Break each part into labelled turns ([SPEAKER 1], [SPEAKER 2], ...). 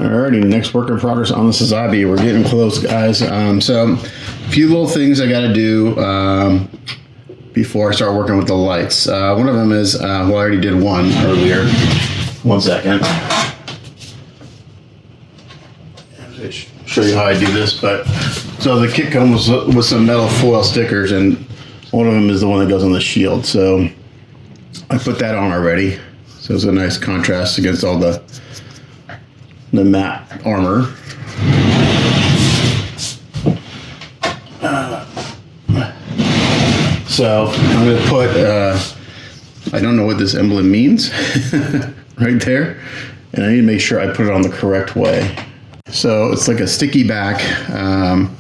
[SPEAKER 1] Alrighty, next work in progress on the Sazabi. We're getting close, guys. So a few little things I got to do before I start working with the lights. One of them is, well, I already did one earlier. 1 second. I'll show you how I do this. But so the kit comes with some metal foil stickers, and one of them is the one that goes on the shield. So I put that on already. So it's a nice contrast against all the matte armor. So I'm going to put, I don't know what this emblem means right there. And I need to make sure I put it on the correct way. So it's like a sticky back. And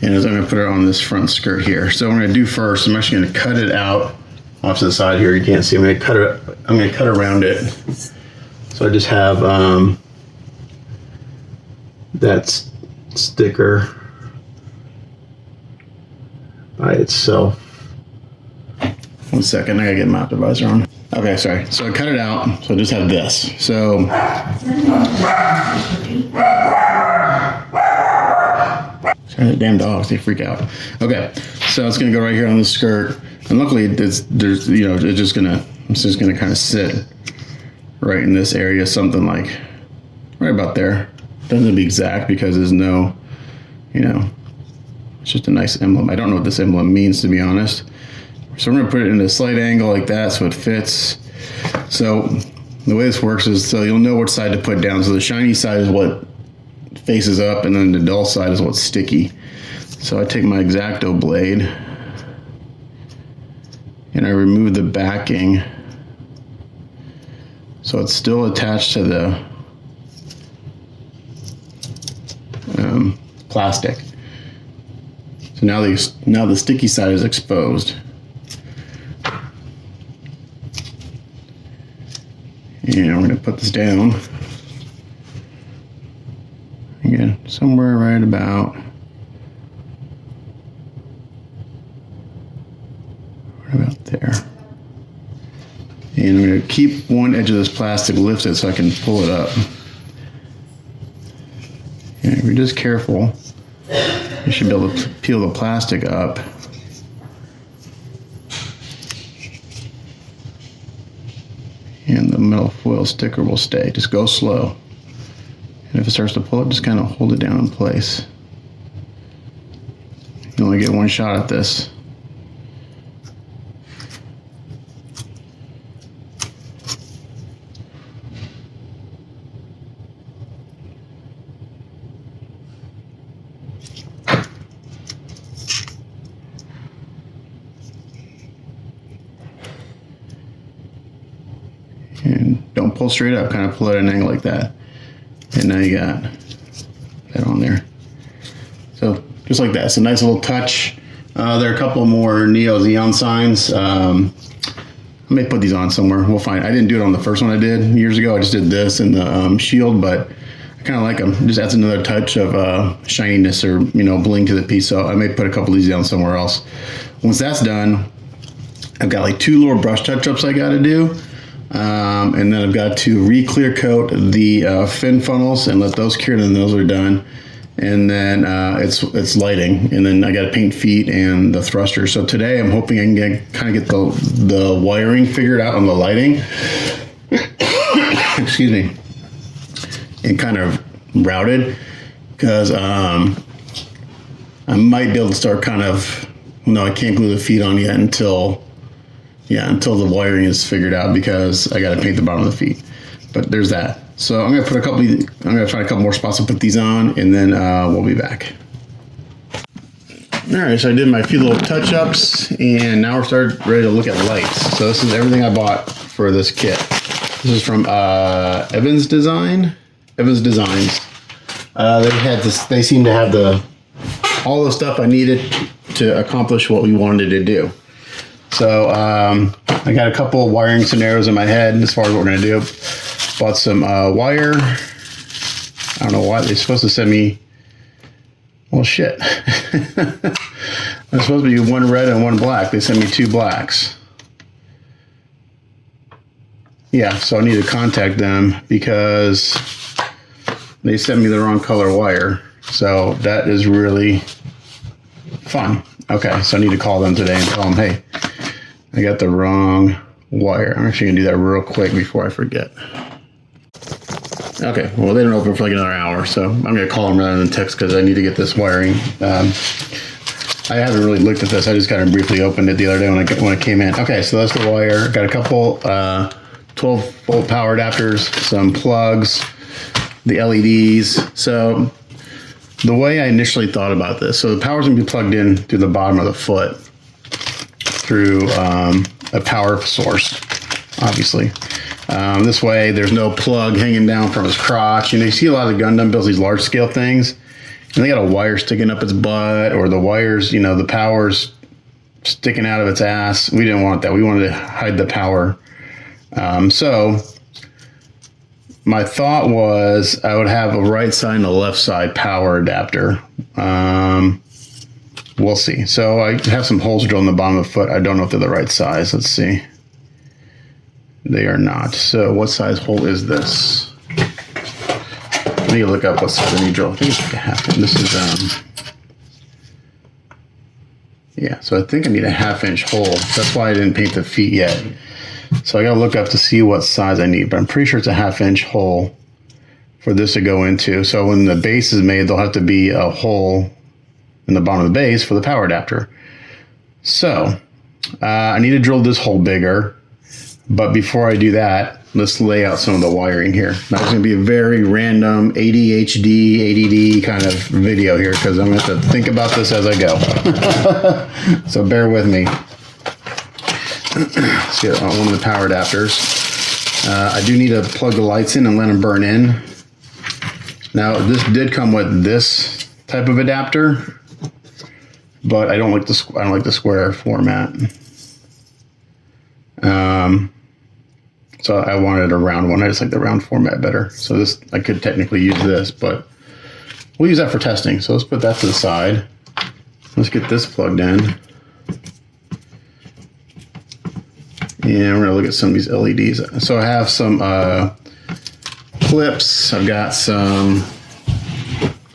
[SPEAKER 1] I'm going to put it on this front skirt here. So what I'm going to do first, I'm actually going to cut it out off to the side here. You can't see. I'm going to cut around it. So I just have that sticker by itself. 1 second, I gotta get my optimizer on. Okay, sorry. So I cut it out. So I just have this. So sorry, the damn dogs, they freak out. Okay, so it's gonna go right here on the skirt, and luckily it's just gonna kind of sit right in this area, something like right about there. Doesn't be exact because there's no, it's just a nice emblem. I don't know what this emblem means, to be honest. So I'm gonna put it in a slight angle like that so it fits. So the way this works is, so you'll know what side to put down. So the shiny side is what faces up, and then the dull side is what's sticky. So I take my X-Acto blade and I remove the backing so it's still attached to the plastic. So now the sticky side is exposed. And I'm going to put this down again somewhere right about there. And I'm going to keep one edge of this plastic lifted so I can pull it up. And if you're just careful, you should be able to peel the plastic up. And the metal foil sticker will stay. Just go slow. And if it starts to pull it, just kind of hold it down in place. You only get one shot at this. And don't pull straight up, kind of pull at an angle like that. And now you got that on there. So just like that, it's a nice little touch. There are a couple more Neo Xeon signs. I may put these on somewhere, we'll find. I didn't do it on the first one I did years ago. I just did this and the shield, but I kind of like them. It just adds another touch of shininess or bling to the piece. So I may put a couple of these down somewhere else. Once that's done, I've got like 2 little brush touch-ups I got to do. And then I've got to re-clear coat the fin funnels and let those cure, and then those are done. And then it's lighting, and then I got to paint feet and the thrusters. So today I'm hoping I can kind of get the wiring figured out on the lighting. Excuse me. And kind of routed, because I might be able to start kind of, no, I can't glue the feet on yet until the wiring is figured out, because I got to paint the bottom of the feet. But there's that. So I'm gonna put I'm gonna find a couple more spots to put these on, and then we'll be back. All right, so I did my few little touch-ups, and now we're ready to look at lights. So this is everything I bought for this kit. This is from Evans Designs. They seem to have all the stuff I needed to accomplish what we wanted to do. So I got a couple of wiring scenarios in my head as far as what we're gonna do. Bought some wire. I don't know why they're supposed to send me. Well, shit. There's supposed to be 1 red and 1 black. They sent me 2 blacks. Yeah, so I need to contact them because they sent me the wrong color wire. So that is really fun. Okay, so I need to call them today and tell them, hey, I got the wrong wire. I'm actually gonna do that real quick before I forget. Okay, well, they don't open for like another hour, so I'm gonna call them rather than text because I need to get this wiring. I haven't really looked at this. I just kind of briefly opened it the other day when I came in. Okay, so that's the wire. Got a couple 12-volt power adapters, some plugs, the LEDs. So the way I initially thought about this, so the power's gonna be plugged in through the bottom of the foot through a power source, obviously. This way there's no plug hanging down from his crotch. You know, you see a lot of Gundam builds these large scale things, and they got a wire sticking up its butt, or the wires, you know, the power's sticking out of its ass. We didn't want that. We wanted to hide the power. So my thought was I would have a right side and a left side power adapter. We'll see. So I have some holes drilled in the bottom of the foot. I don't know if they're the right size. Let's see. They are not. So what size hole is this? I need to look up what size I need to drill. I think it's like a half inch. This is, yeah, so I think I need a 1/2 inch hole. That's why I didn't paint the feet yet. So I gotta look up to see what size I need, but I'm pretty sure it's a 1/2 inch hole for this to go into. So when the base is made, there'll have to be a hole in the bottom of the base for the power adapter. So I need to drill this hole bigger, but before I do that, let's lay out some of the wiring here. Now it's gonna be a very random ADHD, ADD kind of video here because I'm gonna have to think about this as I go. So bear with me. Let's get on one of the power adapters. I do need to plug the lights in and let them burn in. Now this did come with this type of adapter, but I don't like the square format. So I wanted a round one. I just like the round format better. So this, I could technically use this, but we'll use that for testing. So let's put that to the side. Let's get this plugged in. And we're gonna look at some of these LEDs. So I have some clips. I got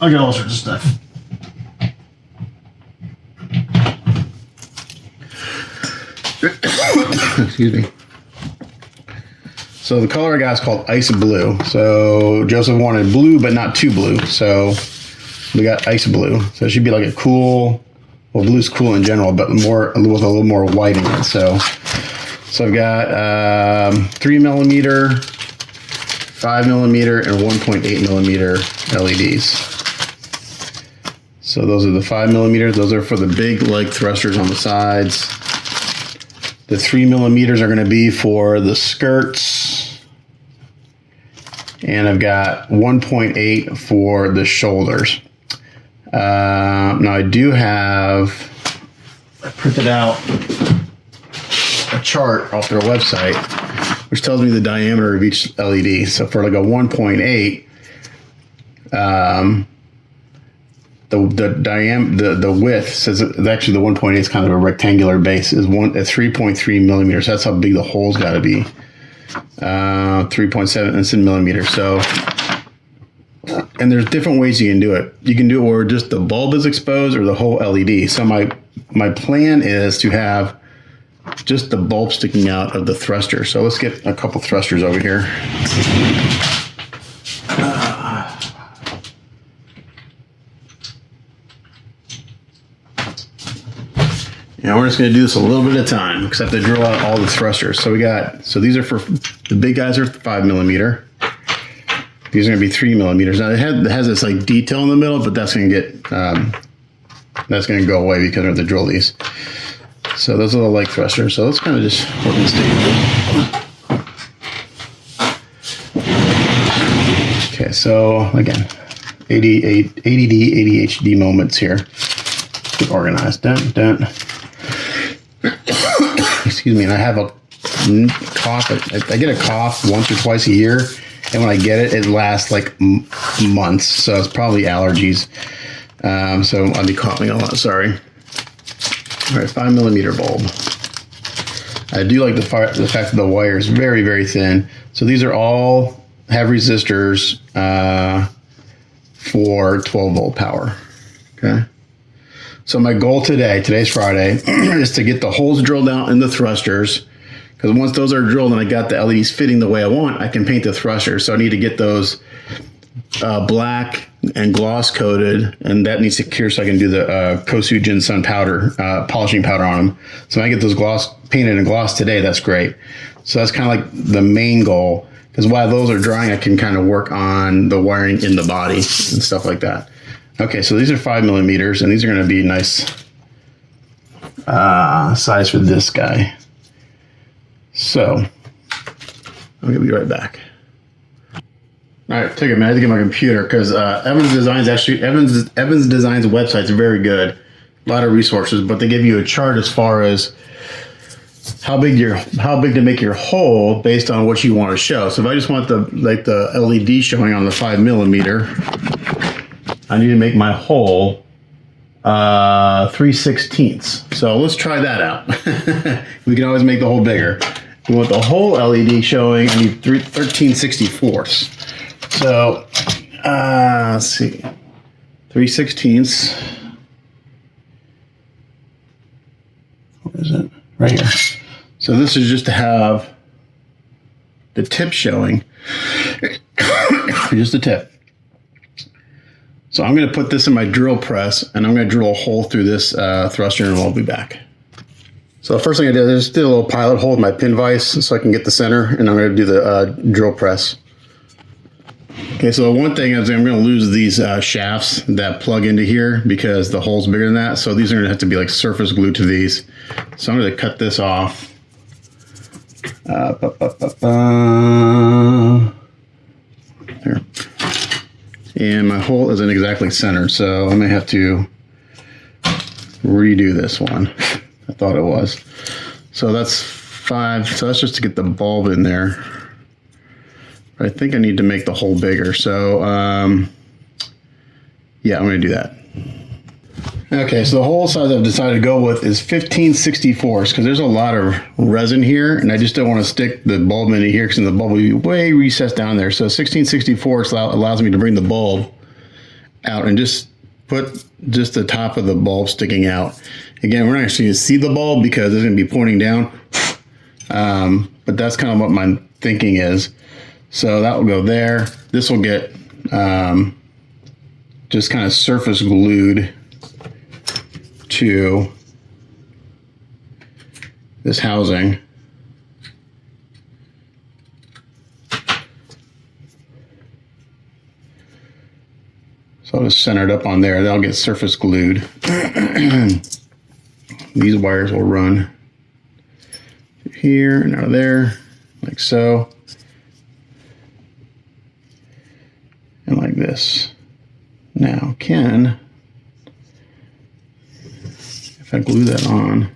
[SPEAKER 1] all sorts of stuff. Excuse me. So the color I got is called Ice Blue. So Joseph wanted blue, but not too blue. So we got Ice Blue. So it should be like a cool, well, blue's cool in general, but more with a little more white in it. So I've got 3mm, 5mm, and 1.8mm LEDs. So those are the 5mm. Those are for the big leg thrusters on the sides. The 3mm are going to be for the skirts, and I've got 1.8 for the shoulders. Now I do have, I printed out a chart off their website, which tells me the diameter of each LED. So for like a 1.8, the width says actually the 1.8 is kind of a rectangular base is 3.3mm. That's how big the hole's got to be. 3.7 it's in millimeters. So and there's different ways you can do it. You can do it where just the bulb is exposed or the whole LED. So my plan is to have just the bulb sticking out of the thruster. So let's get a couple thrusters over here. Now we're just going to do this a little bit at a time because I have to drill out all the thrusters. So these are for, the big guys are 5mm. These are going to be 3mm. Now it has this like detail in the middle, but that's going to get, that's going to go away because I have to drill these. So those are the leg thrusters. So let's kind of just work this down. Okay, so again, ADD, ADHD moments here. Get organized. Dun. Excuse me, and I have a cough. I get a cough once or twice a year, and when I get it, it lasts like months. So it's probably allergies. So I'll be coughing a lot. Sorry. All right, 5mm bulb. I do like the fact that the wire is very, very thin. So these are all have resistors. for 12 volt power. Okay. So my goal today, today's Friday, is to get the holes drilled out in the thrusters. Because once those are drilled and I got the LEDs fitting the way I want, I can paint the thrusters. So I need to get those black and gloss coated, and that needs to cure so I can do the Kosujin Sun powder, polishing powder on them. So when I get those gloss painted and gloss today, that's great. So that's kind of like the main goal, because while those are drying, I can kind of work on the wiring in the body and stuff like that. Okay, so these are 5 millimeters, and these are going to be nice size for this guy. So I'm going to be right back. All right, take a minute to get my computer, because Evans Design's website's very good. A lot of resources, but they give you a chart as far as how big to make your hole based on what you want to show. So if I just want the LED showing on the 5 millimeter, I need to make my hole 3/16. So let's try that out. We can always make the hole bigger. If we want the whole LED showing, I need 13/64. So, let's see, 3/16. What is it? Right here. So this is just to have the tip showing, just the tip. So I'm going to put this in my drill press, and I'm going to drill a hole through this thruster, and we'll be back. So the first thing I did is just do a little pilot hole with my pin vise so I can get the center, and I'm going to do the drill press. Okay, so one thing is I'm going to lose these shafts that plug into here because the hole's bigger than that. So these are going to have to be like surface glued to these. So I'm going to cut this off. There. And my hole isn't exactly centered, so I may have to redo this one. I thought it was. So that's 5. So that's just to get the bulb in there. I think I need to make the hole bigger. So, yeah, I'm going to do that. Okay, so the hole size I've decided to go with is 15/64 because there's a lot of resin here, and I just don't want to stick the bulb into here because the bulb will be way recessed down there. So 16/64 allows me to bring the bulb out and just put just the top of the bulb sticking out. Again, we're not actually going to see the bulb because it's going to be pointing down, but that's kind of what my thinking is. So that will go there. This will get just kind of surface glued to this housing. So I'll just center it up on there. That'll get surface glued. These wires will run here and out of there, like so. And like this. Now, if I glue that on,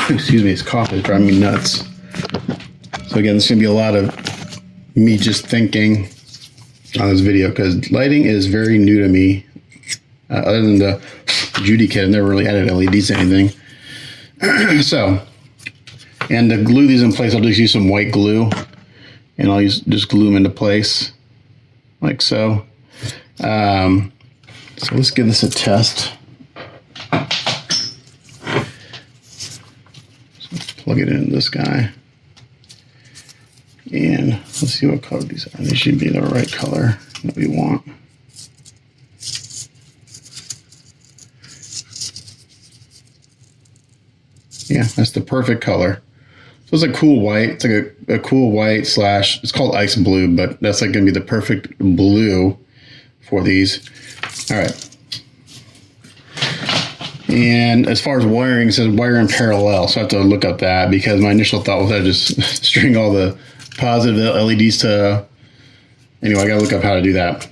[SPEAKER 1] excuse me, this cough is driving me nuts. So again, this is gonna be a lot of me just thinking on this video because lighting is very new to me. Other than the Judy kit, I've never really added LEDs to anything. And to glue these in place, I'll just use some white glue, and I'll just glue them into place, like so. So let's give this a test. So let's plug it into this guy, and let's see what color these are. They should be the right color that we want. Yeah, that's the perfect color. So it's a cool white. It's like a cool white slash, it's called ice blue, but that's like going to be the perfect blue for these. All right. And as far as wiring, it says wire in parallel. So I have to look up that because my initial thought was I just string all the positive LEDs to, anyway, I got to look up how to do that.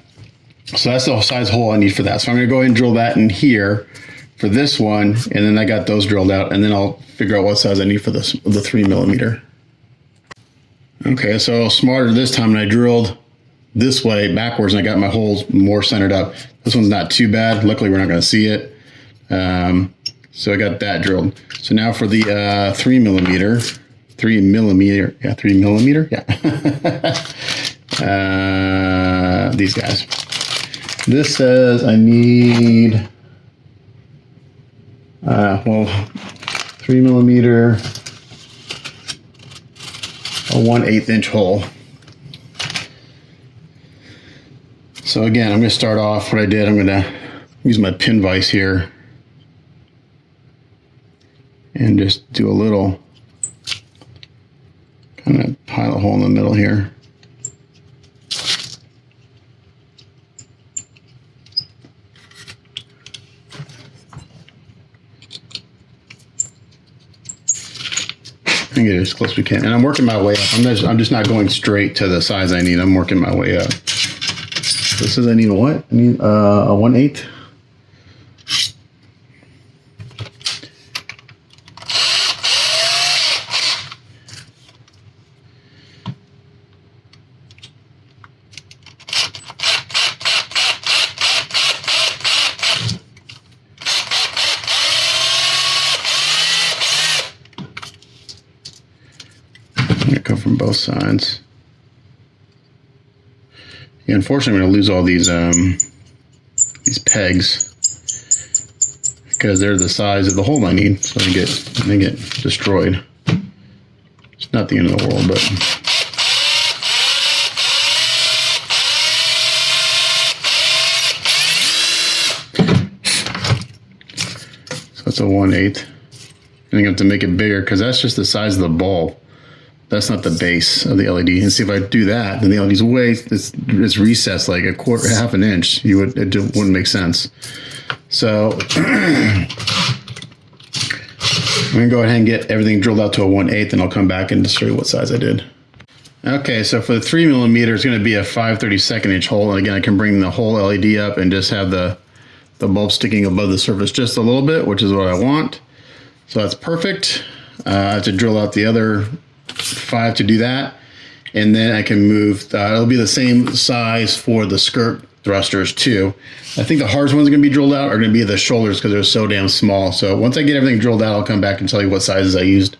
[SPEAKER 1] So that's the size hole I need for that. So I'm going to go ahead and drill that in here for this one, and then I got those drilled out, and then I'll figure out what size I need for this, the 3 millimeter. Okay, so smarter this time, and I drilled this way backwards, and I got my holes more centered up. This one's not too bad. Luckily, we're not going to see it. So I got that drilled. So now for the 3 millimeter, 3 millimeter. Yeah, 3 millimeter. Yeah. These guys. This says I need, well, 3 millimeter, a 1/8 inch hole. So again, I'm going to start off what I did. I'm going to use my pin vise here and just do a little kind of pilot hole in the middle here. I get it as close as we can, and I'm working my way up. I'm just not going straight to the size I need. I'm working my way up. This says I need a what? I need a 1/8. I'm gonna go from both sides. Yeah, unfortunately, I'm going to lose all these pegs because they're the size of the hole I need, so they get destroyed. It's not the end of the world, but so that's a 1/8. I think I have to make it bigger because that's just the size of the bulb. That's not the base of the LED. And see, if I do that, then the LED's way, it's recessed like half an inch. It wouldn't make sense. So I'm gonna go ahead and get everything drilled out to a 1/8, and I'll come back and show you what size I did. Okay, so for the 3 millimeter, it's gonna be a 5/32 inch hole. And again, I can bring the whole LED up and just have the bulb sticking above the surface just a little bit, which is what I want. So that's perfect. I have to drill out the other 5 to do that, and then I can move. It'll be the same size for the skirt thrusters too. I think the hardest ones are going to be drilled out are going to be the shoulders because they're so damn small. So once I get everything drilled out, I'll come back and tell you what sizes I used.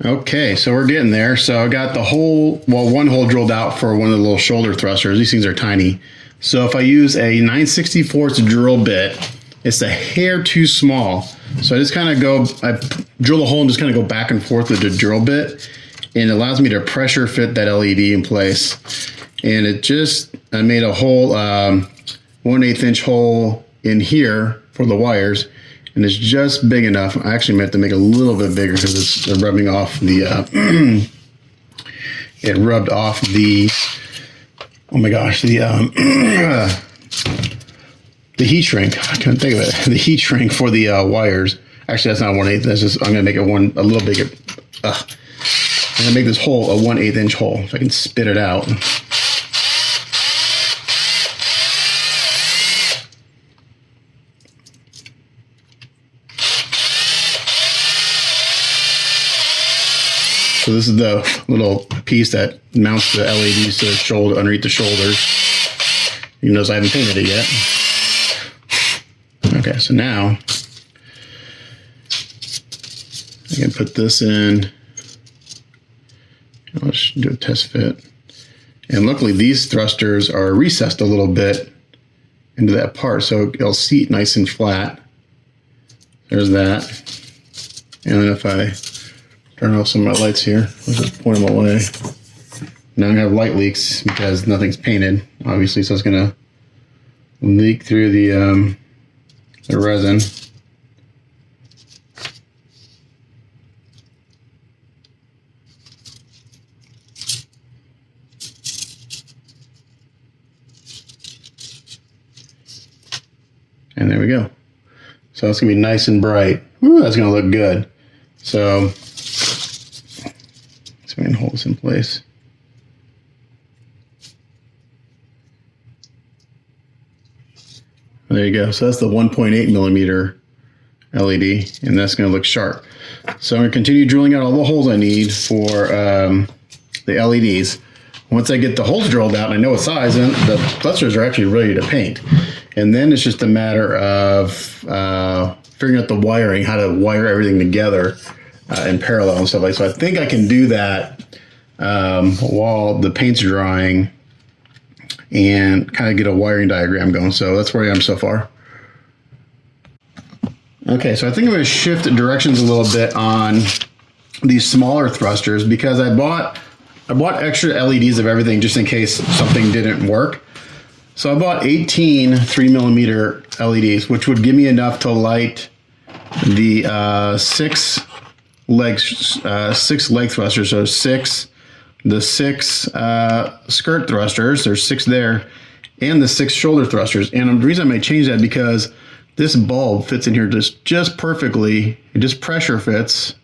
[SPEAKER 1] Okay, so we're getting there. So I got the whole, well, one hole drilled out for one of the little shoulder thrusters. These things are tiny. So if I use a 9/64 drill bit, it's a hair too small. So I just kind of I drill the hole and just kind of go back and forth with the drill bit, and it allows me to pressure fit that LED in place. And I made a whole 1/8 inch hole in here for the wires, and it's just big enough. I actually meant to make it a little bit bigger because it's rubbing off the, it rubbed off the, oh my gosh, the heat shrink. I couldn't think of it. The heat shrink for the wires. Actually, that's not 1/8. That's just, I'm gonna make it a little bigger. I'm gonna make this hole a 1/8 inch hole so I can spit it out. So this is the little piece that mounts the LEDs to the shoulder, underneath the shoulders. You notice I haven't painted it yet. Okay, so now I can put this in. Let's do a test fit. And luckily these thrusters are recessed a little bit into that part, so it'll seat nice and flat. There's that. And then if I turn off some of my lights here, I'll just point them away. Now I'm gonna have light leaks because nothing's painted, obviously, so it's gonna leak through the resin. And there we go. So it's gonna be nice and bright. Ooh, that's gonna look good. So we can hold this in place. There you go. So that's the 1.8 millimeter LED, and that's going to look sharp. So I'm going to continue drilling out all the holes I need for the LEDs. Once I get the holes drilled out and I know what size, then the clusters are actually ready to paint. And then it's just a matter of figuring out the wiring, how to wire everything together in parallel and stuff like that. So I think I can do that while the paint's drying and kind of get a wiring diagram going. So that's where I am so far. Okay, so I think I'm going to shift directions a little bit on these smaller thrusters because I bought extra LEDs of everything just in case something didn't work. So I bought 18 3mm LEDs, which would give me enough to light the six leg thrusters. So the six skirt thrusters, there's 6 there, and the 6 shoulder thrusters. And the reason I may change that because this bulb fits in here just perfectly. It just pressure fits.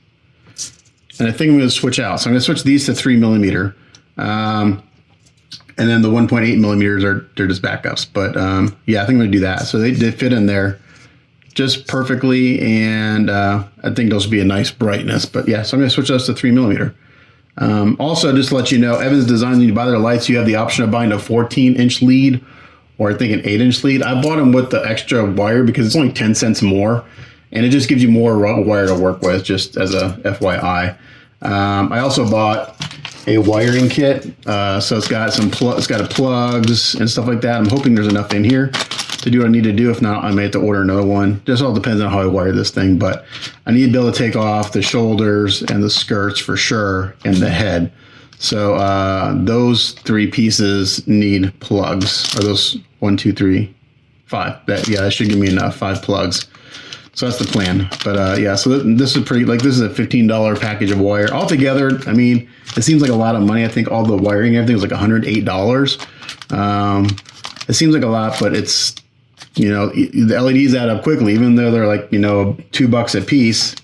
[SPEAKER 1] And I think I'm going to switch out. So I'm going to switch these to 3mm. And then the 1.8mm they're just backups. But yeah, I think I'm going to do that. So they fit in there just perfectly. And I think those will be a nice brightness. But yeah, so I'm going to switch those to 3mm. Also, just to let you know, Evans Design, when you buy their lights, you have the option of buying a 14-inch lead or I think an 8-inch lead. I bought them with the extra wire because it's only 10 cents more. And it just gives you more wire to work with, just as a FYI. I also bought a wiring kit, so it's got plugs and stuff like that. I'm hoping there's enough in here to do what I need to do. If not, I may have to order another one. Just all depends on how I wire this thing, but I need to be able to take off the shoulders and the skirts for sure, and the head. So those 3 pieces need plugs. Or those 1, 2, 3, 5. That should give me enough. 5 plugs. So that's the plan. But yeah, so this is this is a $15 package of wire altogether. I mean, it seems like a lot of money. I think all the wiring, everything was like $108. It seems like a lot, but it's, you know, the LEDs add up quickly, even though they're like, you know, $2 a piece.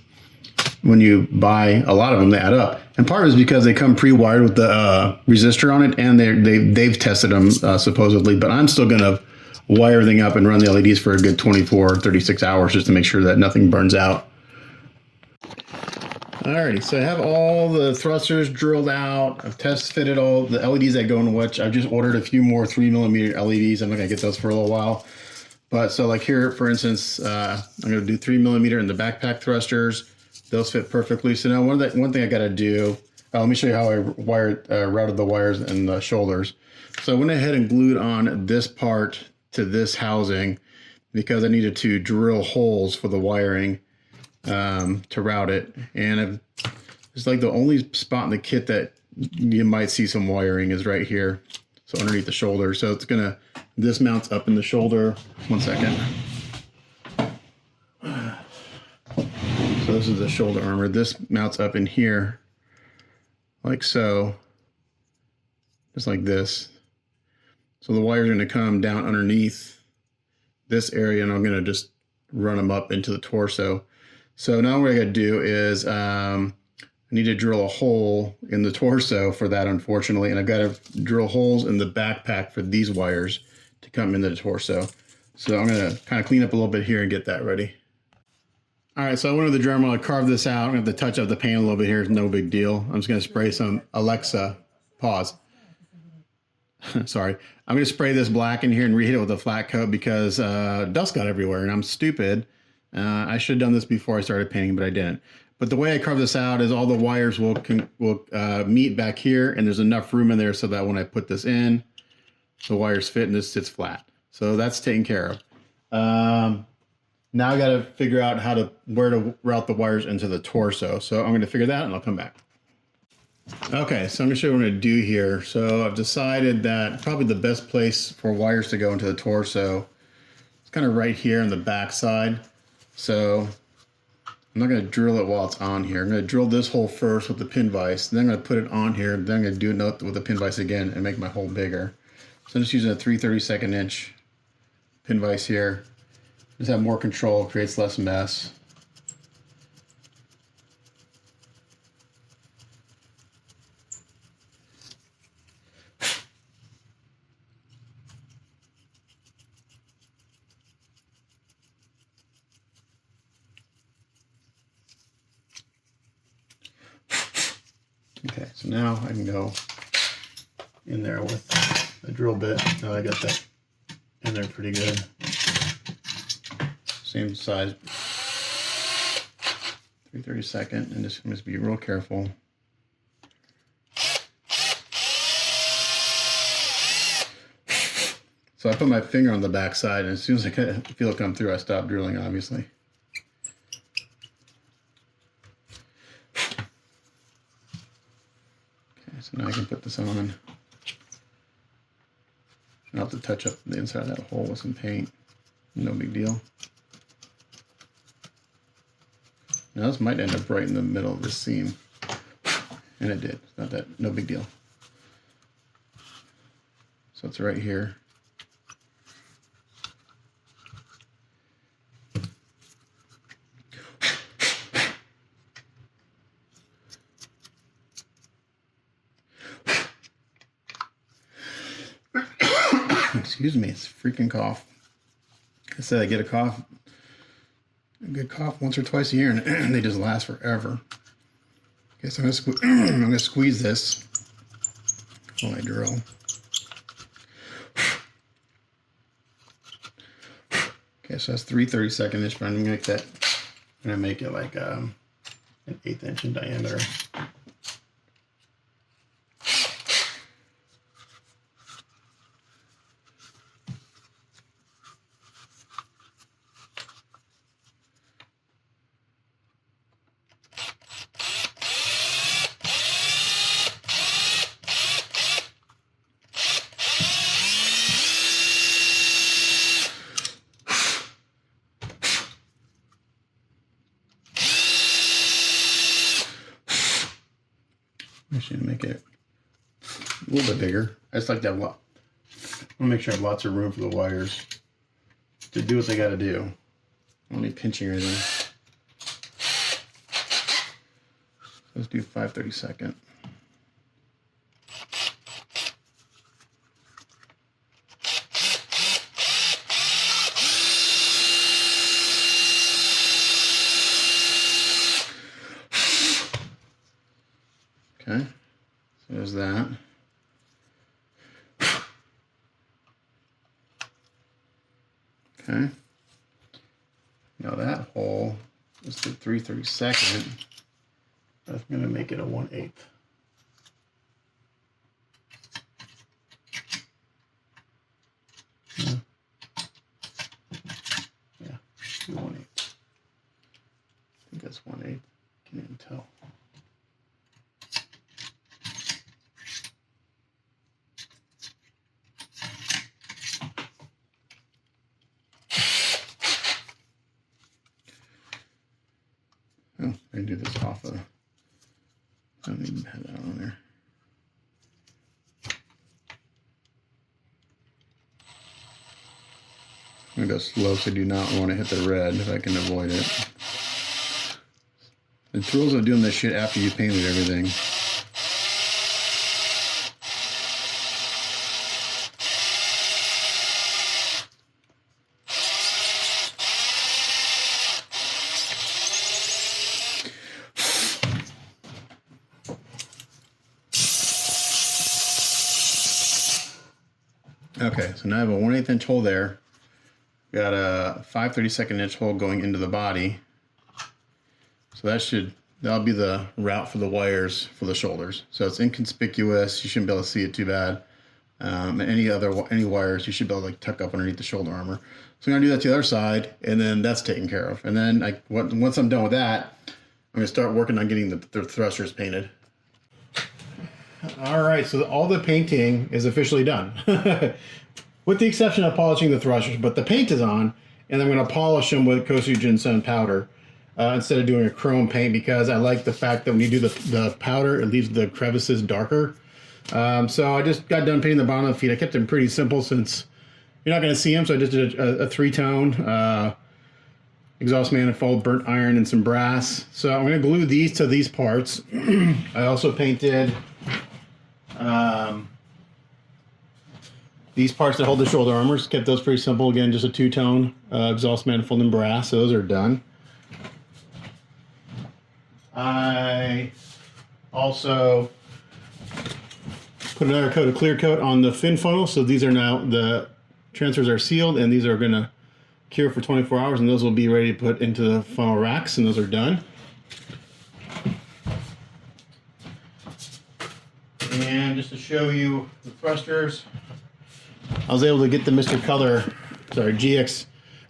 [SPEAKER 1] When you buy a lot of them, they add up. And part of it is because they come pre-wired with the resistor on it, and they've tested them supposedly. But I'm still gonna wire everything up and run the LEDs for a good 24, 36 hours just to make sure that nothing burns out. Alrighty, so I have all the thrusters drilled out. I've test fitted all the LEDs that go in which. I've just ordered a few more 3mm LEDs. I'm not gonna get those for a little while. But so like here, for instance, I'm gonna do 3mm in the backpack thrusters. Those fit perfectly. So now one thing I gotta do, let me show you how I routed the wires and the shoulders. So I went ahead and glued on this part to this housing because I needed to drill holes for the wiring to route it. And it's like the only spot in the kit that you might see some wiring is right here. So underneath the shoulder. So it's this mounts up in the shoulder. 1 second. So this is the shoulder armor. This mounts up in here like so, just like this. So the wires are going to come down underneath this area, and I'm going to just run them up into the torso. So now what I got to do is I need to drill a hole in the torso for that, unfortunately, and I've got to drill holes in the backpack for these wires to come into the torso. So I'm going to kind of clean up a little bit here and get that ready. All right, so I went with the Dremel. I carved this out. I'm going to have to touch up the paint a little bit here. It's no big deal. I'm just going to spray some Alexa. Pause. Sorry. I'm going to spray this black in here and reheat it with a flat coat because dust got everywhere and I'm stupid. I should have done this before I started painting, but I didn't. But the way I carve this out is all the wires will meet back here, and there's enough room in there so that when I put this in, the wires fit and this sits flat. So that's taken care of. Now I got to figure out where to route the wires into the torso. So I'm going to figure that out and I'll come back. Okay, so I'm going to show you what I'm going to do here. So I've decided that probably the best place for wires to go into the torso is kind of right here on the back side. So I'm not going to drill it while it's on here. I'm going to drill this hole first with the pin vise. Then I'm going to put it on here. Then I'm going to do it with the pin vise again and make my hole bigger. So I'm just using a 3/32 inch pin vise here. Just have more control, creates less mess. Okay, so now I can go in there with a drill bit. Now I got that in there pretty good. Same size 3/32, and just must be real careful. So I put my finger on the back side, and as soon as I feel it come through, I stop drilling, obviously. Okay, so now I can put this on. I'll have to touch up the inside of that hole with some paint. No big deal. Now this might end up right in the middle of this seam. And it did. It's not that, no big deal. So it's right here. Excuse me, it's a freaking cough. I said I get a good cough once or twice a year, and they just last forever. Okay, so I'm gonna squeeze this while I drill. Okay, so that's 3/32 inch, but I'm gonna make it like an 1/8 inch in diameter. I should make it a little bit bigger. I just like to have I want to make sure I have lots of room for the wires to do what they got to do. I don't need pinching or anything. Let's do 5/32. Okay, so there's that. Okay, now that hole is the 3/32. I'm going to make it a 1/8. Yeah, 1/8. I think that's 1/8. Can't even tell. Oh, I can do this off of. I don't even have that on there. I'm going to go slow, so I do not want to hit the red if I can avoid it. The tools of doing this shit after you painted everything. Okay, so now I have a 1/8 inch hole there. Got a 5/32 inch hole going into the body. So that'll be the route for the wires for the shoulders. So it's inconspicuous. You shouldn't be able to see it too bad. And any wires you should be able to like tuck up underneath the shoulder armor. So I'm gonna do that to the other side, and then that's taken care of. And then once I'm done with that, I'm gonna start working on getting the thrusters painted. All right, so all the painting is officially done, with the exception of polishing the thrusters. But the paint is on, and I'm going to polish them with Kosu Ginseng powder instead of doing a chrome paint, because I like the fact that when you do the powder, it leaves the crevices darker. So I just got done painting the bottom of the feet. I kept them pretty simple since you're not going to see them, so I just did a 3-tone exhaust manifold, burnt iron, and some brass. So I'm going to glue these to these parts. I also painted these parts that hold the shoulder armors. Kept those pretty simple. Again, just a 2-tone exhaust manifold and brass. So those are done. I also put another coat of clear coat on the fin funnel. So these are now, the transfers are sealed, and these are going to cure for 24 hours, and those will be ready to put into the funnel racks, and those are done. And just to show you the thrusters, I was able to get the GX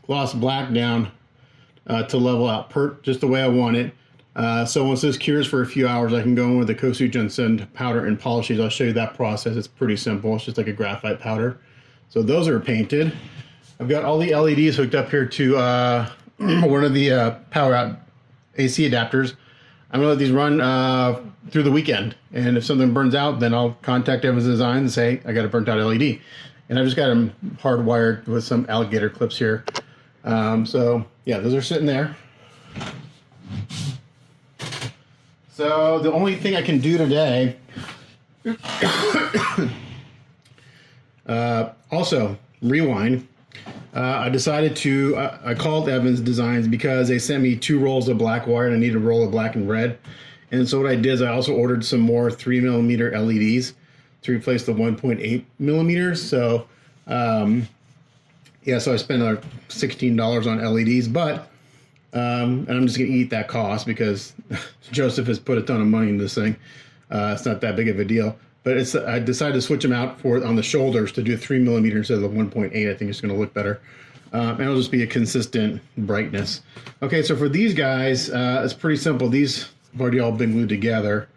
[SPEAKER 1] gloss black down to level out just the way I want it. So once this cures for a few hours, I can go in with the Kosu Ginseng powder and polish these. I'll show you that process. It's pretty simple. It's just like a graphite powder. So those are painted. I've got all the LEDs hooked up here to one of the power out AC adapters. I'm gonna let these run through the weekend, and if something burns out, then I'll contact Evans Design and say I got a burnt out LED. And I've just got them hardwired with some alligator clips here. So yeah, those are sitting there. So the only thing I can do today, also rewind. I decided to, I called Evans Designs because they sent me 2 rolls of black wire and I needed a roll of black and red. And so what I did is I also ordered some more 3mm LEDs to replace the 1.8 millimeters. So, yeah, so I spent another $16 on LEDs, but, and I'm just gonna eat that cost because Joseph has put a ton of money into this thing. It's not that big of a deal. But I decided to switch them out on the shoulders to do 3mm instead of the 1.8. I think it's going to look better. And it'll just be a consistent brightness. Okay, so for these guys, it's pretty simple. These have already all been glued together.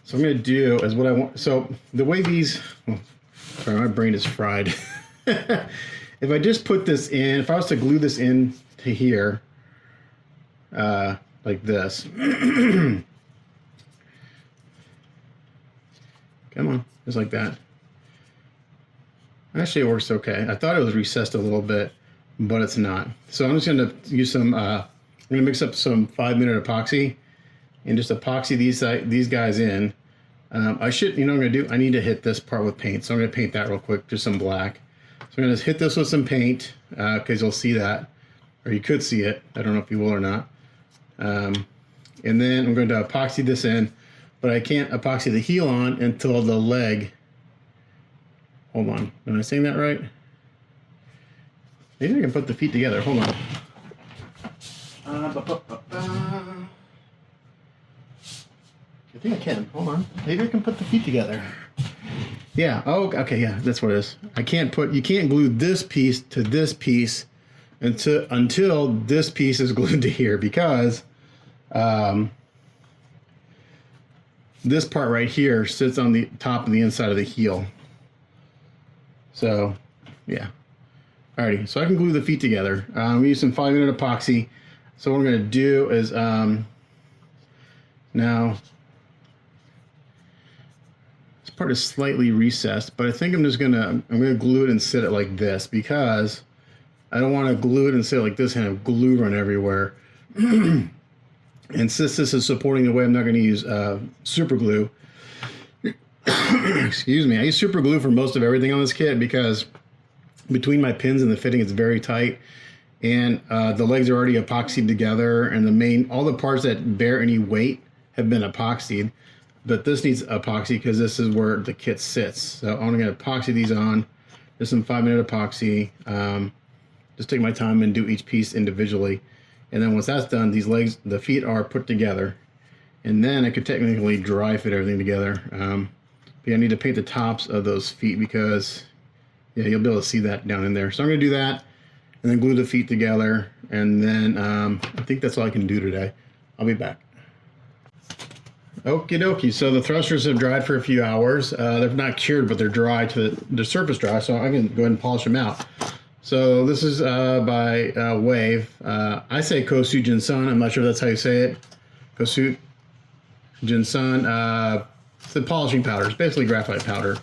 [SPEAKER 1] So I'm going to do is what I want. So the way these, sorry, my brain is fried. If I just put this in, if I was to glue this in to here, like this. Come on, just like that. Actually, it works okay. I thought it was recessed a little bit, but it's not. So I'm just gonna use some, I'm gonna mix up some 5-minute epoxy and just epoxy these guys in. I should, you know what I'm gonna do? I need to hit this part with paint. So I'm gonna paint that real quick, just some black. So I'm gonna hit this with some paint, because you'll see that, or you could see it. I don't know if you will or not. And then I'm going to epoxy this in. But I can't epoxy the heel on until the leg. Hold on. Am I saying that right? Maybe I can put the feet together. Hold on. I think I can. Hold on. Maybe I can put the feet together. Yeah. Oh, okay. Yeah, that's what it is. You can't glue this piece to this piece until this piece is glued to here because this part right here sits on the top of the inside of the heel. So, yeah. Alrighty, so I can glue the feet together. We use some 5-minute epoxy. So what I'm going to do is, now, this part is slightly recessed, but I think I'm going to glue it and sit it like this because I don't want to glue it and sit it like this and have glue run everywhere. And since this is supporting the way, I'm not going to use super glue. Excuse me. I use super glue for most of everything on this kit because between my pins and the fitting, it's very tight. And the legs are already epoxied together, and all the parts that bear any weight have been epoxied. But this needs epoxy because this is where the kit sits. So I'm going to epoxy these on. There's some 5-minute epoxy. Just take my time and do each piece individually. And then once that's done, these legs, the feet are put together. And then I could technically dry fit everything together. But I need to paint the tops of those feet because, yeah, you'll be able to see that down in there. So I'm going to do that and then glue the feet together. And then I think that's all I can do today. I'll be back. Okie dokie. So the thrusters have dried for a few hours. They're not cured, but they're dry to the surface dry. So I can go ahead and polish them out. So this is by Wave. I say Kosu Ginseng. I'm not sure that's how you say it. Kosu Ginseng. It's the polishing powder. It's basically graphite powder.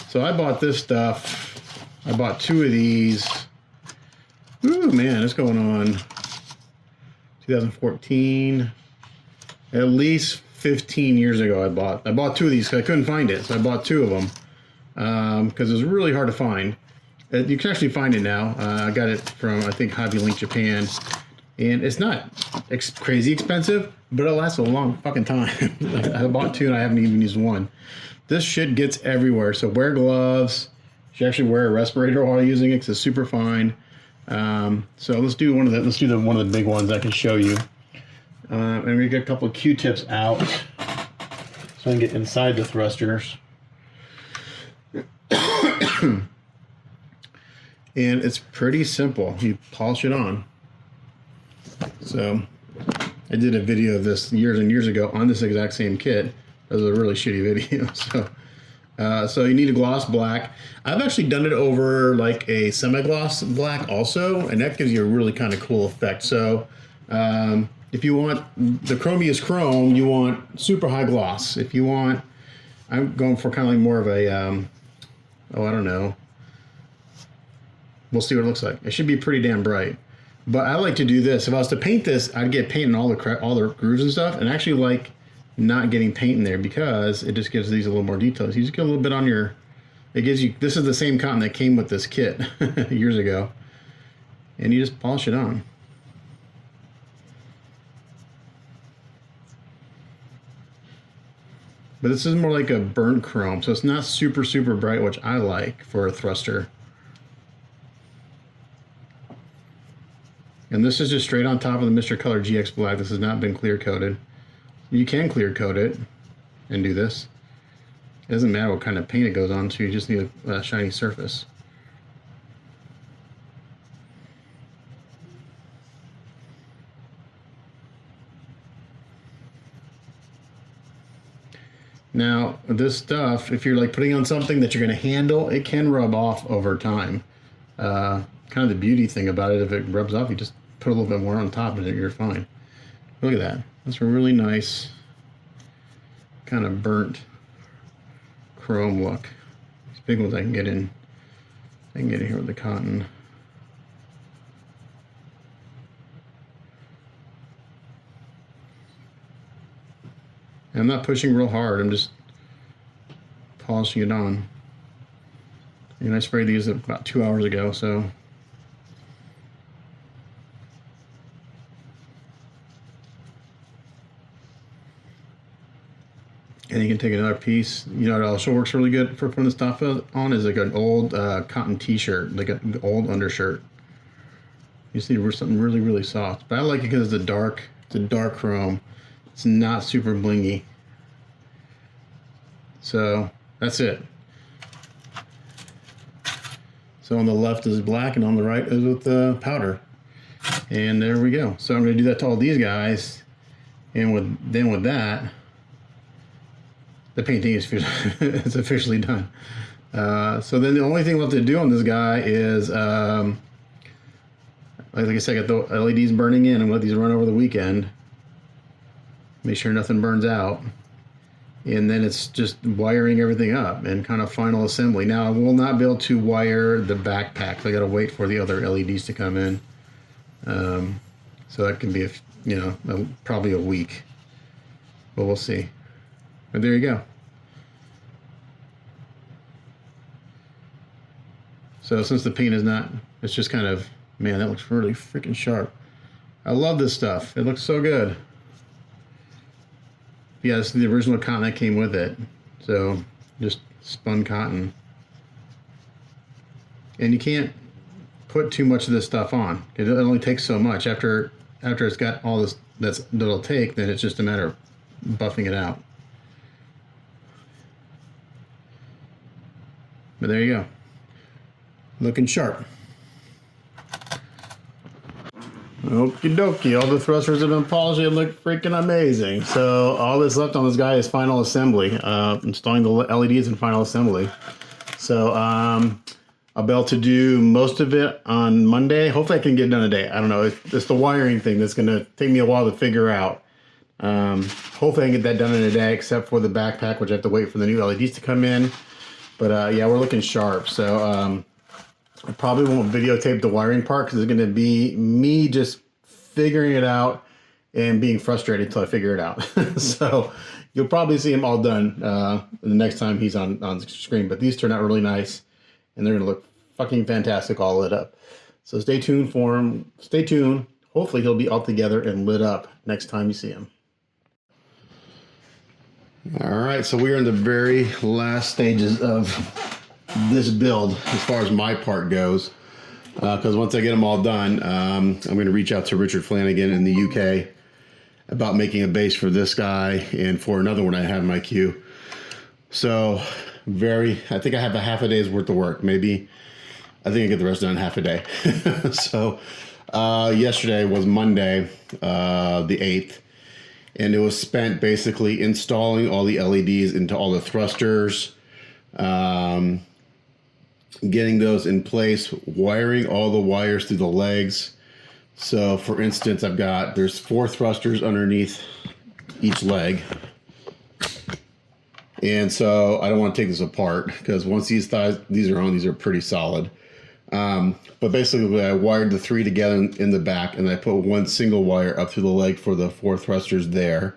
[SPEAKER 1] So I bought this stuff. I bought 2 of these. Ooh, man, it's going on 2014. At least 15 years ago I bought 2 of these because I couldn't find it. So I bought 2 of them because it was really hard to find. You can actually find it now. I got it from, I think, Hobby Link Japan. And it's not crazy expensive, but it lasts a long fucking time. I bought 2 and I haven't even used 1. This shit gets everywhere. So wear gloves. You should actually wear a respirator while using it because it's super fine. So let's do one of the big ones I can show you. And we get a couple of Q-tips out so I can get inside the thrusters. And it's pretty simple. You polish it on. So I did a video of this years and years ago on this exact same kit. It was a really shitty video. So you need a gloss black. I've actually done it over like a semi-gloss black also, and that gives you a really kind of cool effect. So if you want the chromiest chrome, you want super high gloss. If you want, I'm going for kind of like more of a, oh, I don't know. We'll see what it looks like. It should be pretty damn bright. But I like to do this. If I was to paint this, I'd get paint in all the grooves and stuff, and I actually like not getting paint in there because it just gives these a little more details. You just get a little bit on your, it gives you, this is the same cotton that came with this kit years ago. And you just polish it on. But this is more like a burnt chrome, so it's not super, super bright, which I like for a thruster. And this is just straight on top of the Mr. Color GX Black. This has not been clear coated. You can clear coat it and do this. It doesn't matter what kind of paint it goes on to, you just need a shiny surface. Now, this stuff, if you're like putting on something that you're going to handle, it can rub off over time. Kind of the beauty thing about it, if it rubs off, you just put a little bit more on top and you're fine. Look at that. That's a really nice kind of burnt chrome look. These big ones I can get in. I can get in here with the cotton. And I'm not pushing real hard. I'm just polishing it on. And I sprayed these about 2 hours ago, so. And you can take another piece. You know, it also works really good for putting the stuff on is like an old cotton t-shirt, like an old undershirt. You just need something really, really soft. But I like it because it's a dark chrome. It's not super blingy. So that's it. So on the left is black and on the right is with the powder. And there we go. So I'm going to do that to all these guys. And with that, the painting is it's officially done. So then the only thing left to do on this guy is, like I said, I got the LEDs burning in and let these run over the weekend. Make sure nothing burns out. And then it's just wiring everything up and kind of final assembly. Now I will not be able to wire the backpack. I got to wait for the other LEDs to come in. So that can be, probably a week. But we'll see. But there you go. So since the paint is not, it's just kind of, man, that looks really freaking sharp. I love this stuff. It looks so good. Yeah, this is the original cotton that came with it. So just spun cotton. And you can't put too much of this stuff on. It only takes so much. After it's got all this that'll take, then it's just a matter of buffing it out. But there you go. Looking sharp. Okie dokie, all the thrusters have been polished. They look freaking amazing. So all that's left on this guy is final assembly. Installing the LEDs in final assembly. So I'll be able to do most of it on Monday. Hopefully I can get it done today. I don't know. It's the wiring thing that's going to take me a while to figure out. Hopefully I can get that done in a day, except for the backpack, which I have to wait for the new LEDs to come in. But yeah, we're looking sharp. So I probably won't videotape the wiring part because it's going to be me just figuring it out and being frustrated until I figure it out. So you'll probably see him all done the next time he's on the screen. But these turn out really nice, and they're going to look fucking fantastic all lit up. So stay tuned for him. Stay tuned. Hopefully he'll be all together and lit up next time you see him. All right, so we're in the very last stages of this build as far as my part goes, because once I get them all done, I'm going to reach out to Richard Flanagan in the UK about making a base for this guy and for another one I have in my queue. So
[SPEAKER 2] I think I have a half a day's worth of work. Maybe, I think I get the rest done in half a day. So yesterday was Monday, the 8th. And it was spent basically installing all the LEDs into all the thrusters, getting those in place, wiring all the wires through the legs. So for instance, there's 4 thrusters underneath each leg. And so I don't want to take this apart because once these are on, these are pretty solid. But basically I wired the 3 together in the back, and I put one single wire up through the leg for the 4 thrusters there.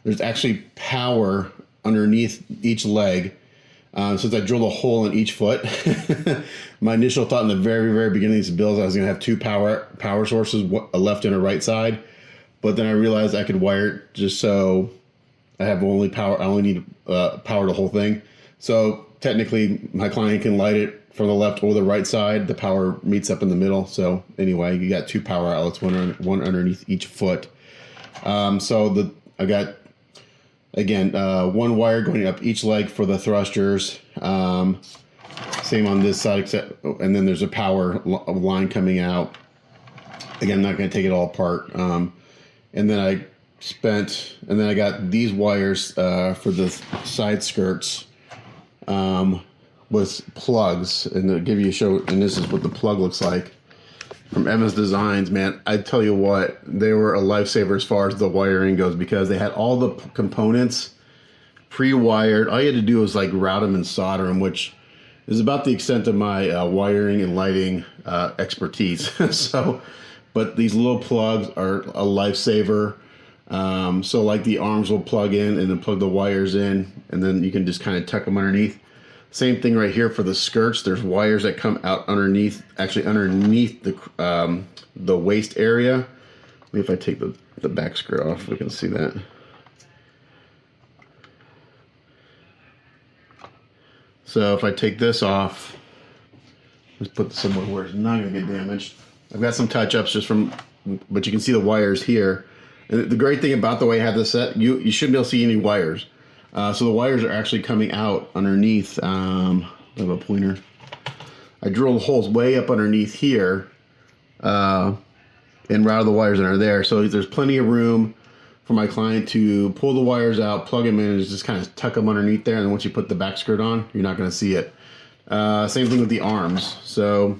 [SPEAKER 2] There's actually power underneath each leg. Since I drilled a hole in each foot, my initial thought in the very, very beginning of these builds, I was going to have 2 power sources, a left and a right side. But then I realized I could wire it just so I have only power. I only need power the whole thing. So technically, my client can light it from the left or the right side. The power meets up in the middle. So anyway, you got 2 power outlets, one underneath each foot. So I got, again, 1 wire going up each leg for the thrusters. Same on this side, and then there's a power line coming out. Again, I'm not going to take it all apart. And then I got these wires for the side skirts with plugs, and to give you a show, and this is what the plug looks like from Evans Designs. Man, I tell you what, they were a lifesaver as far as the wiring goes, because they had all the components pre-wired. All you had to do was like route them and solder them, which is about the extent of my wiring and lighting expertise. So, but these little plugs are a lifesaver. So like the arms will plug in and then plug the wires in, and then you can just kind of tuck them underneath. Same thing right here for the skirts. There's wires that come out underneath, actually underneath the waist area. Maybe if I take the back screw off, we can see that. So if I take this off, let's put this somewhere where it's not going to get damaged. I've got some touch-ups but you can see the wires here. And the great thing about the way I have this set, you shouldn't be able to see any wires. So the wires are actually coming out underneath. I have a pointer. I drilled holes way up underneath here and routed the wires that are there. So there's plenty of room for my client to pull the wires out, plug them in, and just kind of tuck them underneath there. And then once you put the back skirt on, you're not going to see it. Same thing with the arms. So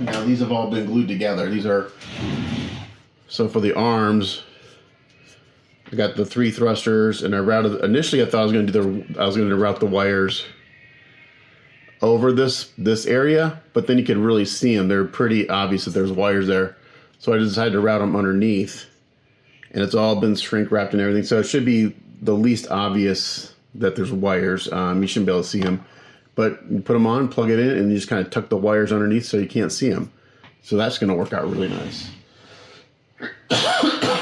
[SPEAKER 2] now these have all been glued together. So for the arms, I got the 3 thrusters, and I routed. Initially, I thought I was going to route the wires over this area, but then you could really see them. They're pretty obvious that there's wires there. So I decided to route them underneath, and it's all been shrink wrapped and everything. So it should be the least obvious that there's wires. You shouldn't be able to see them, but you put them on, plug it in, and you just kind of tuck the wires underneath so you can't see them. So that's going to work out really nice.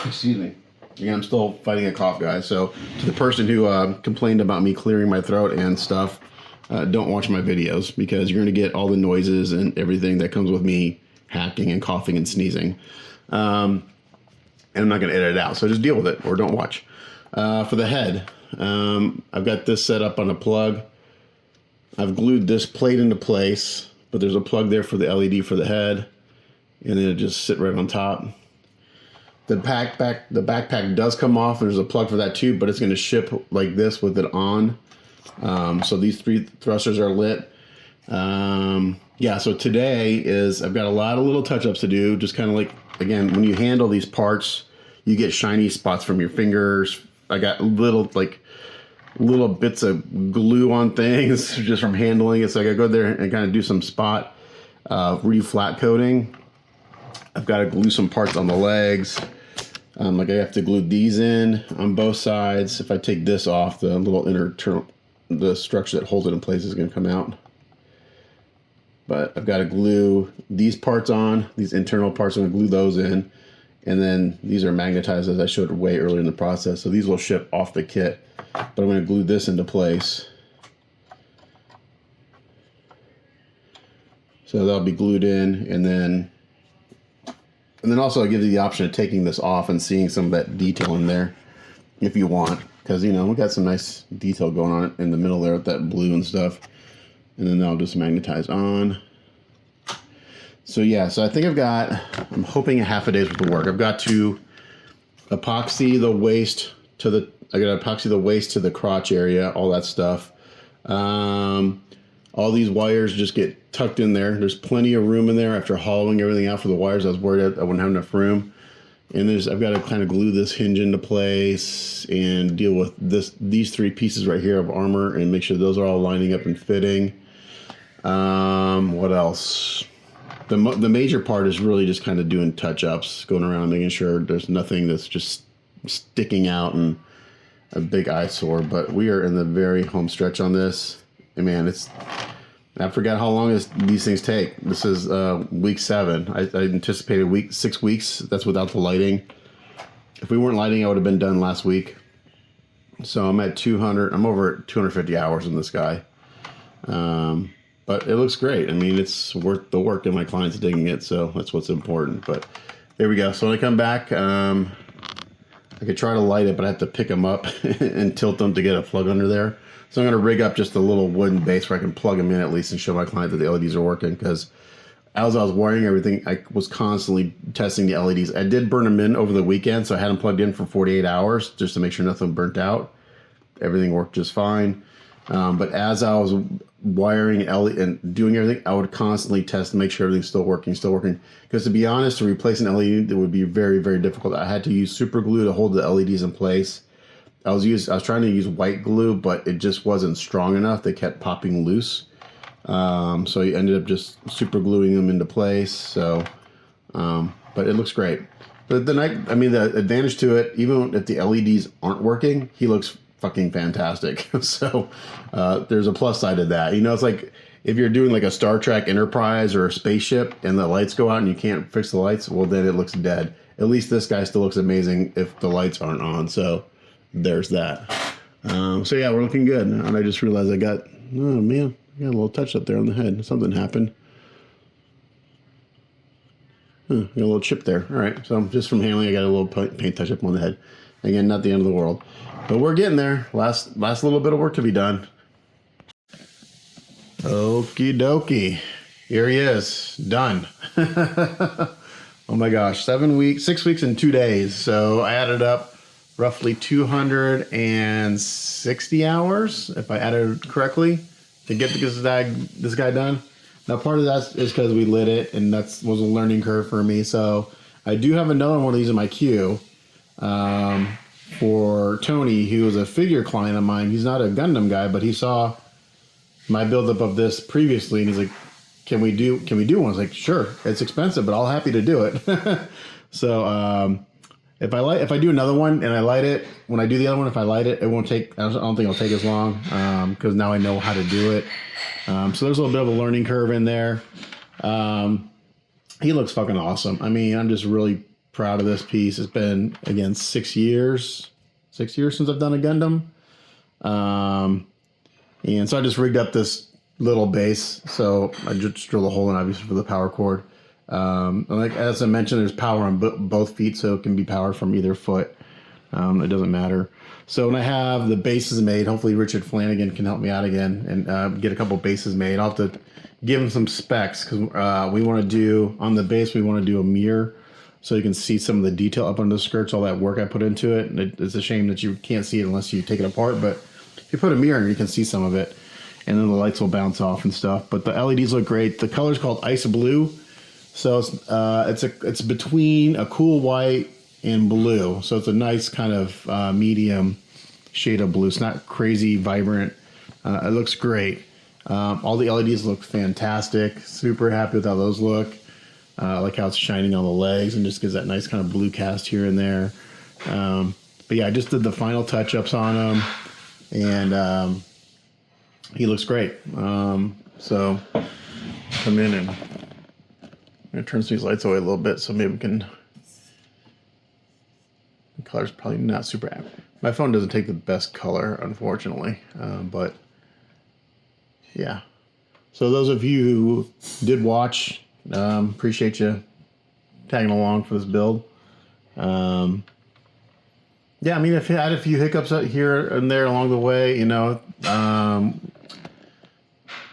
[SPEAKER 2] Excuse me. Again, I'm still fighting a cough, guys. So to the person who complained about me clearing my throat and stuff, don't watch my videos, because you're going to get all the noises and everything that comes with me hacking and coughing and sneezing. And I'm not going to edit it out. So just deal with it, or don't watch. For the head, I've got this set up on a plug. I've glued this plate into place, but there's a plug there for the LED for the head, and then it just sit right on top. The backpack does come off, and there's a plug for that too, but it's going to ship like this with it on. So these 3 thrusters are lit. Yeah, so today I've got a lot of little touch-ups to do. Just kind of like, again, when you handle these parts, you get shiny spots from your fingers. I got little bits of glue on things just from handling it. So I got to go there and kind of do some spot re-flat coating. I've got to glue some parts on the legs. Like I have to glue these in on both sides. If I take this off, the little the structure that holds it in place is going to come out. But I've got to glue these parts on, these internal parts. I'm going to glue those in. And then these are magnetized, as I showed way earlier in the process. So these will ship off the kit. But I'm going to glue this into place. So that'll be glued in, and then also I give you the option of taking this off and seeing some of that detail in there if you want. because, you know, we got some nice detail going on in the middle there with that blue and stuff. And then that'll just magnetize on. So yeah, so I think I'm hoping a half a day's worth of work. I've got to epoxy the waist to the, I got to epoxy the waist to the crotch area, all that stuff. All these wires just get tucked in there. There's plenty of room in there after hollowing everything out for the wires. I was worried I wouldn't have enough room. And I've got to kind of glue this hinge into place and deal with these 3 pieces right here of armor and make sure those are all lining up and fitting. What else? The major part is really just kind of doing touch-ups, going around making sure there's nothing that's just sticking out and a big eyesore. But we are in the very home stretch on this. And man, I forgot how long these things take. This is week 7. I anticipated 6 weeks. That's without the lighting. If we weren't lighting, I would have been done last week. So I'm at 200. I'm over at 250 hours in this guy. But it looks great. I mean, it's worth the work, and my client's digging it, so that's what's important. But there we go. So when I come back, I could try to light it, but I have to pick them up and tilt them to get a plug under there. So I'm going to rig up just a little wooden base where I can plug them in at least and show my client that the LEDs are working, because as I was wiring everything, I was constantly testing the LEDs. I did burn them in over the weekend, so I had them plugged in for 48 hours just to make sure nothing burnt out. Everything worked just fine. But as I was wiring LED and doing everything, I would constantly test to make sure everything's still working. Because to be honest, to replace an LED, it would be very, very difficult. I had to use super glue to hold the LEDs in place. I was trying to use white glue, but it just wasn't strong enough. They kept popping loose. So I ended up just super gluing them into place. So, but it looks great. But the advantage to it, even if the LEDs aren't working, he looks fucking fantastic. So there's a plus side to that. You know, it's like if you're doing like a Star Trek Enterprise or a spaceship and the lights go out and you can't fix the lights, well, then it looks dead. At least this guy still looks amazing if the lights aren't on. So there's that. So yeah, we're looking good. And I just realized I got a little touch up there on the head. Something happened. Got a little chip there. All right. So just from handling, I got a little paint touch up on the head. Again, not the end of the world. But we're getting there. Last little bit of work to be done. Okie dokie. Here he is. Done. Oh my gosh. 6 weeks and 2 days. So I added up roughly 260 hours, if I added correctly, to get this guy done. Now part of that is because we lit it, and that was a learning curve for me. So I do have another one of these in my queue. For Tony, who was a figure client of mine. He's not a Gundam guy, but he saw my buildup of this previously, and he's like, "Can we do one?" I was like, "Sure, it's expensive, but I'll happy to do it." So if I do another one and I light it, when I do the other one, if I light it, it won't take. I don't think it'll take as long because now I know how to do it. So there's a little bit of a learning curve in there. He looks fucking awesome. I mean, I'm just really proud of this piece. It's been, again, 6 years since I've done a Gundam. And so I just rigged up this little base. So I just drilled a hole in, obviously, for the power cord. Like as I mentioned, there's power on both feet, so it can be powered from either foot. It doesn't matter. So when I have the bases made, hopefully Richard Flanagan can help me out again and get a couple bases made. I'll have to give him some specs because we want to do, on the base, we want to do a mirror so you can see some of the detail up under the skirts, all that work I put into it. And it's a shame that you can't see it unless you take it apart, but if you put a mirror in, you can see some of it. And then the lights will bounce off and stuff. But the LEDs look great. The color's called Ice Blue. So it's between a cool white and blue. So it's a nice kind of medium shade of blue. It's not crazy vibrant. It looks great. All the LEDs look fantastic. Super happy with how those look. I like how it's shining on the legs and just gives that nice kind of blue cast here and there. But yeah, I just did the final touch-ups on him. And he looks great. So come in and I'm going to turn these lights away a little bit so maybe we can... The color's probably not super accurate. My phone doesn't take the best color, unfortunately. But yeah. So those of you who did watch, appreciate you tagging along for this build. Yeah, yeah, I mean, I've had a few hiccups out here and there along the way, you know.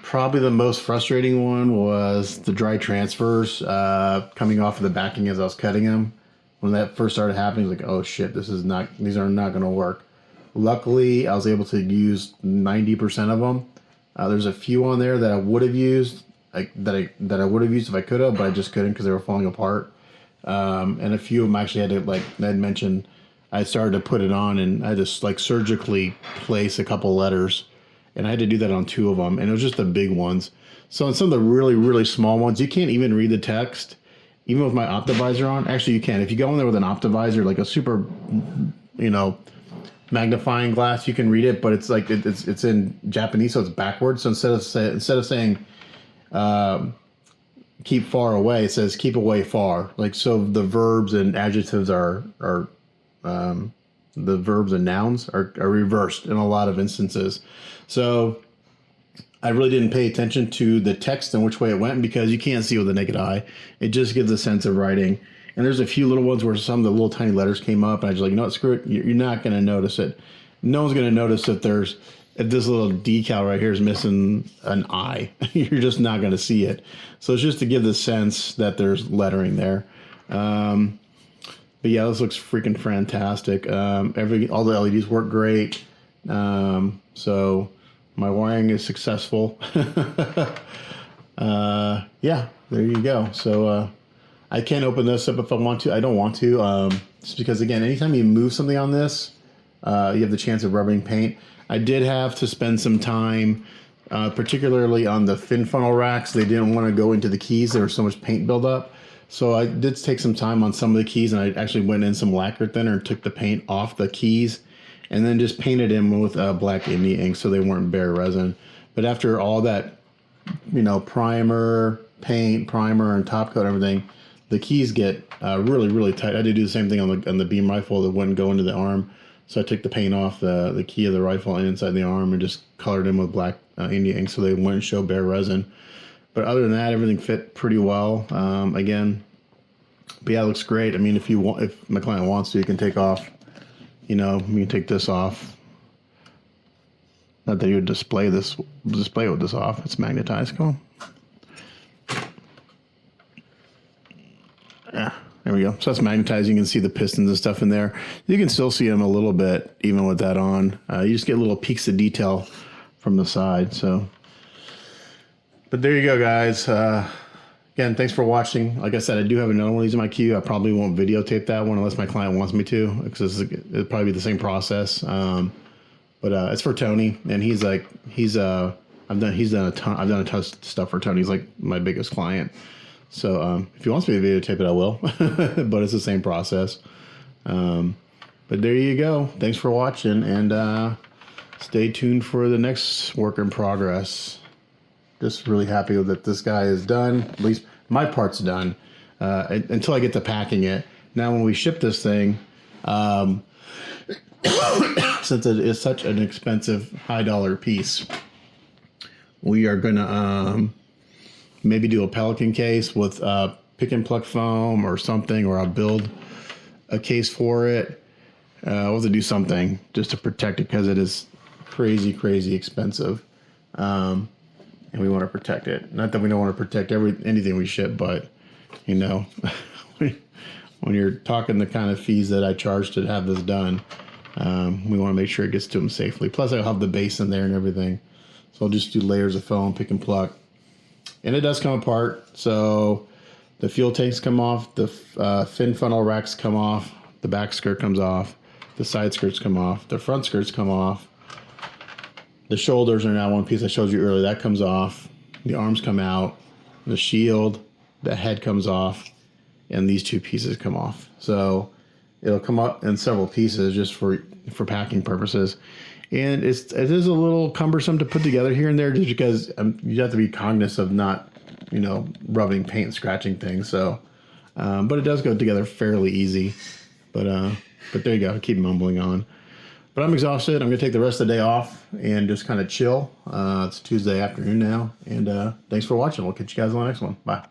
[SPEAKER 2] Probably the most frustrating one was the dry transfers coming off of the backing as I was cutting them. When that first started happening, I was like, oh shit, these are not going to work. Luckily, I was able to use 90% of them. There's a few on there that I would have used, that I would have used if I could have, but I just couldn't because they were falling apart. And a few of them actually had to, like I had mentioned, I started to put it on and I just like surgically place a couple letters, and I had to do that on 2 of them, and it was just the big ones. So on some of the really, really small ones, you can't even read the text, even with my Optivisor on. Actually, you can. If you go in there with an Optivisor, like a super, you know, magnifying glass, you can read it, but it's like it's in Japanese, so it's backwards. So instead of saying keep far away, it says keep away far. Like, so the verbs and adjectives are the verbs and nouns are reversed in a lot of instances. So I really didn't pay attention to the text and which way it went, because you can't see with the naked eye. It just gives a sense of writing. And there's a few little ones where some of the little tiny letters came up, and I was like, you know what, screw it. You're not going to notice it. No one's going to notice if this little decal right here is missing an I. You're just not going to see it. So it's just to give the sense that there's lettering there. But yeah, this looks freaking fantastic. All the LEDs work great. So my wiring is successful. Yeah, there you go. So I can open this up if I want to. I don't want to, just because, again, anytime you move something on this, you have the chance of rubbing paint. I did have to spend some time, particularly on the fin funnel racks. They didn't want to go into the keys. There was so much paint buildup. So I did take some time on some of the keys, and I actually went in some lacquer thinner and took the paint off the keys, and then just painted them with black India ink so they weren't bare resin. But after all that, you know, primer, and top coat and everything, the keys get really, really tight. I had to do the same thing on the beam rifle that wouldn't go into the arm. So I took the paint off the key of the rifle and inside the arm and just colored them with black India ink so they wouldn't show bare resin. But other than that, everything fit pretty well. Again, but yeah, it looks great. I mean, if my client wants to, you can take off. You know, you can take this off. Not that you would display it with this off. It's magnetized. Come on. Yeah, there we go. So that's magnetized. You can see the pistons and stuff in there. You can still see them a little bit even with that on. You just get little peaks of detail from the side. So. But there you go, guys. Again, thanks for watching. Like I said, I do have another one of these in my queue. I probably won't videotape that one unless my client wants me to, because it'll probably be the same process. But it's for Tony, and I've done a ton of stuff for Tony. He's like my biggest client. So if he wants me to videotape it, I will. But it's the same process. But there you go. Thanks for watching, and stay tuned for the next work in progress. Just really happy that this guy is done. At least my part's done until I get to packing it. Now, when we ship this thing, since it is such an expensive, high-dollar piece, we are going to maybe do a Pelican case with pick and pluck foam or something, or I'll build a case for it. We'll have to do something just to protect it because it is crazy, crazy expensive. And we want to protect it. Not that we don't want to protect anything we ship, but, you know, when you're talking the kind of fees that I charge to have this done, we want to make sure it gets to them safely. Plus, I'll have the base in there and everything. So I'll just do layers of foam, pick and pluck. And it does come apart. So the fuel tanks come off, the fin funnel racks come off, the back skirt comes off, the side skirts come off, the front skirts come off. The shoulders are now one piece I showed you earlier. That comes off. The arms come out. The shield, the head comes off. And these 2 pieces come off. So it'll come up in several pieces just for packing purposes. And it is a little cumbersome to put together here and there just because you have to be cognizant of not, you know, rubbing paint and scratching things. So, but it does go together fairly easy. But there you go. I keep mumbling on. But I'm exhausted. I'm going to take the rest of the day off and just kind of chill. It's Tuesday afternoon now. And thanks for watching. We'll catch you guys on the next one. Bye.